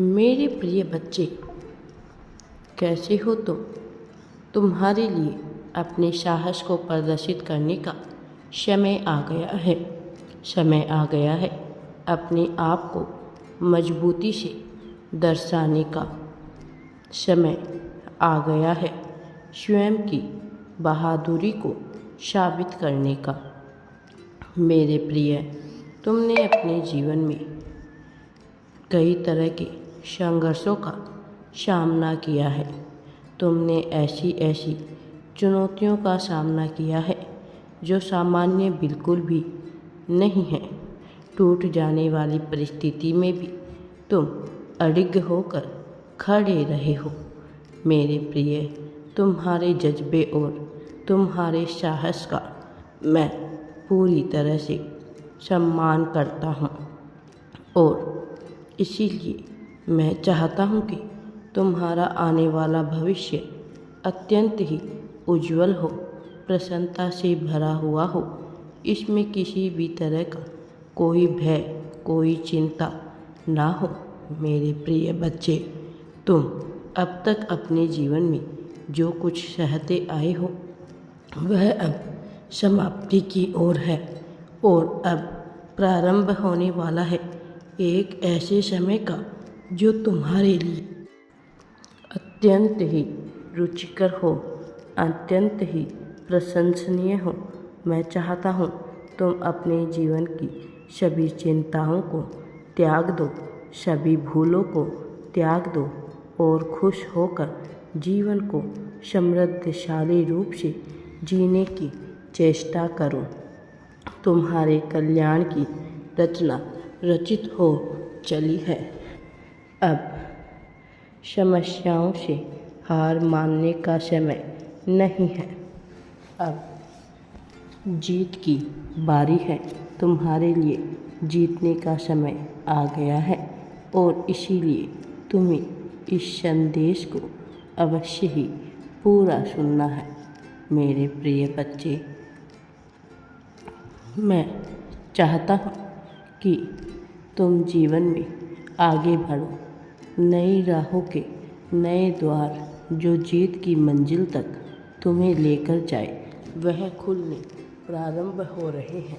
मेरे प्रिय बच्चे, कैसे हो तुम? तुम्हारे लिए अपने साहस को प्रदर्शित करने का समय आ गया है। समय आ गया है अपने आप को मजबूती से दर्शाने का। समय आ गया है स्वयं की बहादुरी को साबित करने का। मेरे प्रिय, तुमने अपने जीवन में कई तरह के संघर्षों का सामना किया है। तुमने ऐसी ऐसी चुनौतियों का सामना किया है जो सामान्य बिल्कुल भी नहीं है। टूट जाने वाली परिस्थिति में भी तुम अडिग होकर खड़े रहे हो। मेरे प्रिय, तुम्हारे जज्बे और तुम्हारे साहस का मैं पूरी तरह से सम्मान करता हूँ और इसीलिए मैं चाहता हूँ कि तुम्हारा आने वाला भविष्य अत्यंत ही उज्जवल हो, प्रसन्नता से भरा हुआ हो। इसमें किसी भी तरह का कोई भय, कोई चिंता ना हो। मेरे प्रिय बच्चे, तुम अब तक अपने जीवन में जो कुछ सहते आए हो वह अब समाप्ति की ओर है और अब प्रारंभ होने वाला है एक ऐसे समय का जो तुम्हारे लिए अत्यंत ही रुचिकर हो, अत्यंत ही प्रशंसनीय हो। मैं चाहता हूँ तुम अपने जीवन की सभी चिंताओं को त्याग दो, सभी भूलों को त्याग दो और खुश होकर जीवन को समृद्धशाली रूप से जीने की चेष्टा करो। तुम्हारे कल्याण की रचना रचित हो चली है। अब समस्याओं से हार मानने का समय नहीं है। अब जीत की बारी है। तुम्हारे लिए जीतने का समय आ गया है और इसीलिए तुम्हें इस संदेश को अवश्य ही पूरा सुनना है। मेरे प्रिय बच्चे, मैं चाहता हूँ कि तुम जीवन में आगे बढ़ो। नई राहों के नए द्वार जो जीत की मंजिल तक तुम्हें लेकर जाए वह खुलने प्रारंभ हो रहे हैं।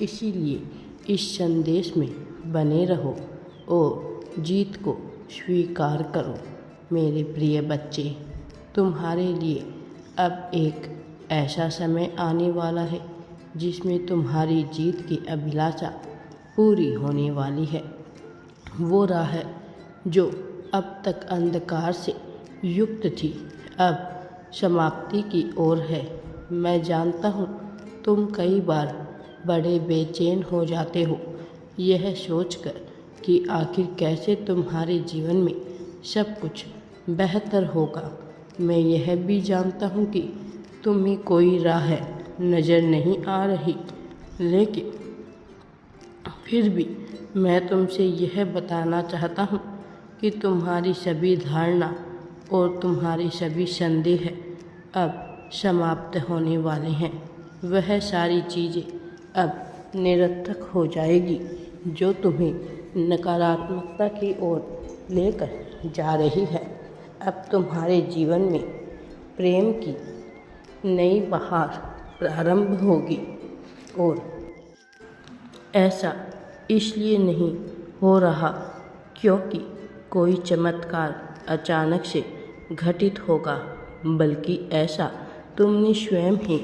इसीलिए इस संदेश में बने रहो और जीत को स्वीकार करो। मेरे प्रिय बच्चे, तुम्हारे लिए अब एक ऐसा समय आने वाला है जिसमें तुम्हारी जीत की अभिलाषा पूरी होने वाली है। वो राह है जो अब तक अंधकार से युक्त थी, अब समाप्ति की ओर है। मैं जानता हूँ तुम कई बार बड़े बेचैन हो जाते हो, यह सोचकर कि आखिर कैसे तुम्हारे जीवन में सब कुछ बेहतर होगा। मैं यह भी जानता हूँ कि तुम्हें कोई राह नज़र नहीं आ रही, लेकिन फिर भी मैं तुमसे यह बताना चाहता हूँ कि तुम्हारी सभी धारणा और तुम्हारे सभी संदेह अब समाप्त होने वाले हैं। वह सारी चीज़ें अब निरर्थक हो जाएगी जो तुम्हें नकारात्मकता की ओर लेकर जा रही है। अब तुम्हारे जीवन में प्रेम की नई बहार प्रारंभ होगी और ऐसा इसलिए नहीं हो रहा क्योंकि कोई चमत्कार अचानक से घटित होगा, बल्कि ऐसा तुमने स्वयं ही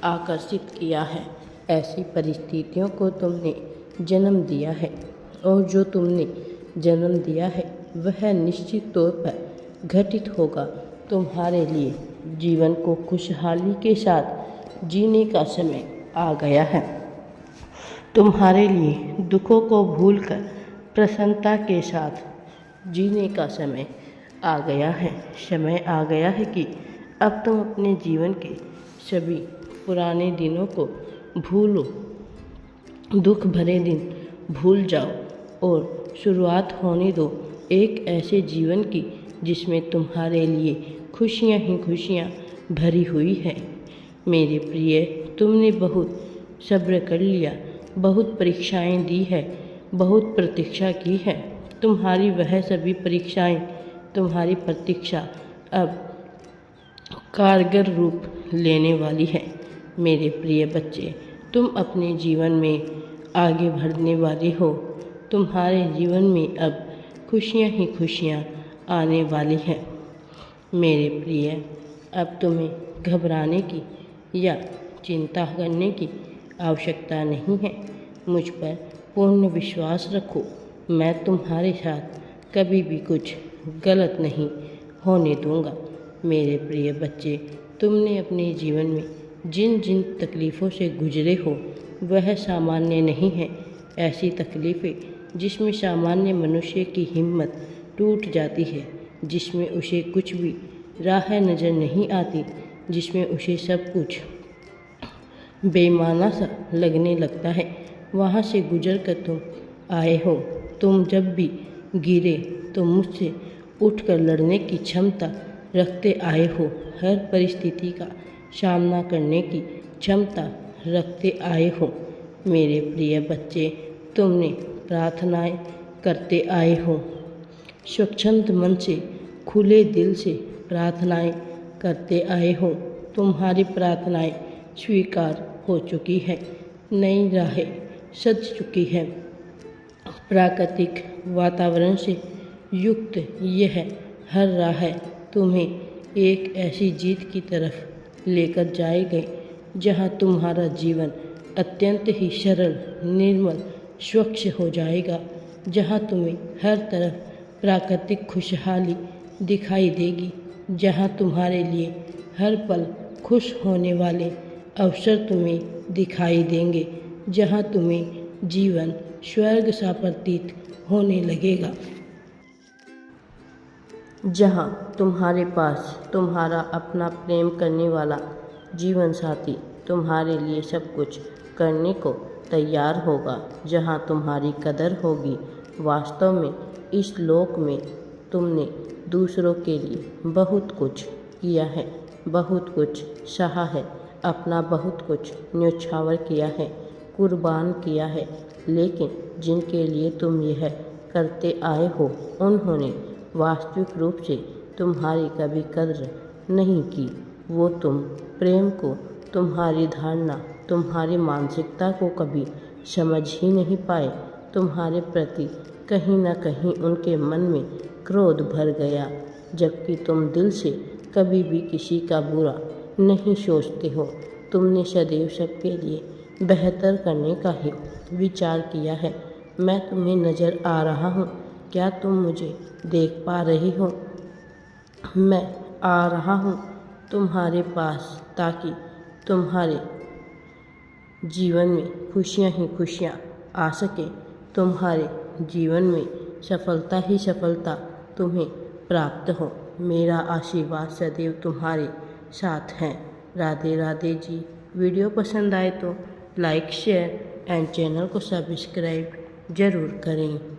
आकर्षित किया है। ऐसी परिस्थितियों को तुमने जन्म दिया है और जो तुमने जन्म दिया है वह निश्चित तौर पर घटित होगा। तुम्हारे लिए जीवन को खुशहाली के साथ जीने का समय आ गया है। तुम्हारे लिए दुखों को भूलकर प्रसन्नता के साथ जीने का समय आ गया है। समय आ गया है कि अब तुम अपने जीवन के सभी पुराने दिनों को भूलो, दुख भरे दिन भूल जाओ और शुरुआत होने दो एक ऐसे जीवन की जिसमें तुम्हारे लिए खुशियाँ ही खुशियाँ भरी हुई है। मेरे प्रिय, तुमने बहुत सब्र कर लिया, बहुत परीक्षाएं दी है, बहुत प्रतीक्षा की है। तुम्हारी वह सभी परीक्षाएं, तुम्हारी प्रतीक्षा अब कारगर रूप लेने वाली है। मेरे प्रिय बच्चे, तुम अपने जीवन में आगे बढ़ने वाले हो। तुम्हारे जीवन में अब खुशियाँ ही खुशियाँ आने वाली हैं। मेरे प्रिय, अब तुम्हें घबराने की या चिंता करने की आवश्यकता नहीं है। मुझ पर पूर्ण विश्वास रखो। मैं तुम्हारे साथ कभी भी कुछ गलत नहीं होने दूंगा। मेरे प्रिय बच्चे, तुमने अपने जीवन में जिन जिन तकलीफ़ों से गुजरे हो वह सामान्य नहीं है। ऐसी तकलीफ़ें जिसमें सामान्य मनुष्य की हिम्मत टूट जाती है, जिसमें उसे कुछ भी राह नज़र नहीं आती, जिसमें उसे सब कुछ बेमाना सा लगने लगता है, वहाँ से गुजर कर तुम आए हो। तुम जब भी गिरे तो मुझसे उठकर लड़ने की क्षमता रखते आए हो। हर परिस्थिति का सामना करने की क्षमता रखते आए हो। मेरे प्रिय बच्चे, तुमने प्रार्थनाएं करते आए हो। स्वच्छंद मन से, खुले दिल से प्रार्थनाएं करते आए हो। तुम्हारी प्रार्थनाएं स्वीकार हो चुकी है। नई राहें सज चुकी है। प्राकृतिक वातावरण से युक्त यह हर राह तुम्हें एक ऐसी जीत की तरफ लेकर जाएगी जहां तुम्हारा जीवन अत्यंत ही सरल, निर्मल, स्वच्छ हो जाएगा। जहां तुम्हें हर तरफ प्राकृतिक खुशहाली दिखाई देगी। जहां तुम्हारे लिए हर पल खुश होने वाले अवसर तुम्हें दिखाई देंगे। जहां तुम्हें जीवन स्वर्ग सा प्रतीत होने लगेगा। जहां तुम्हारे पास तुम्हारा अपना प्रेम करने वाला जीवन साथी तुम्हारे लिए सब कुछ करने को तैयार होगा। जहां तुम्हारी कदर होगी। वास्तव में इस लोक में तुमने दूसरों के लिए बहुत कुछ किया है, बहुत कुछ सहा है, अपना बहुत कुछ न्यौछावर किया है, कुर्बान किया है। लेकिन जिनके लिए तुम यह करते आए हो उन्होंने वास्तविक रूप से तुम्हारी कभी कद्र नहीं की। वो तुम प्रेम को, तुम्हारी धारणा, तुम्हारी मानसिकता को कभी समझ ही नहीं पाए। तुम्हारे प्रति कहीं न कहीं उनके मन में क्रोध भर गया, जबकि तुम दिल से कभी भी किसी का बुरा नहीं सोचते हो। तुमने सदैव सबके लिए बेहतर करने का ही विचार किया है। मैं तुम्हें नज़र आ रहा हूँ। क्या तुम मुझे देख पा रही हो? मैं आ रहा हूँ तुम्हारे पास ताकि तुम्हारे जीवन में खुशियाँ ही खुशियाँ आ सके। तुम्हारे जीवन में सफलता ही सफलता तुम्हें प्राप्त हो। मेरा आशीर्वाद सदैव तुम्हारे साथ है। राधे राधे जी। वीडियो पसंद आए तो लाइक, शेयर एंड चैनल को सब्सक्राइब ज़रूर करें।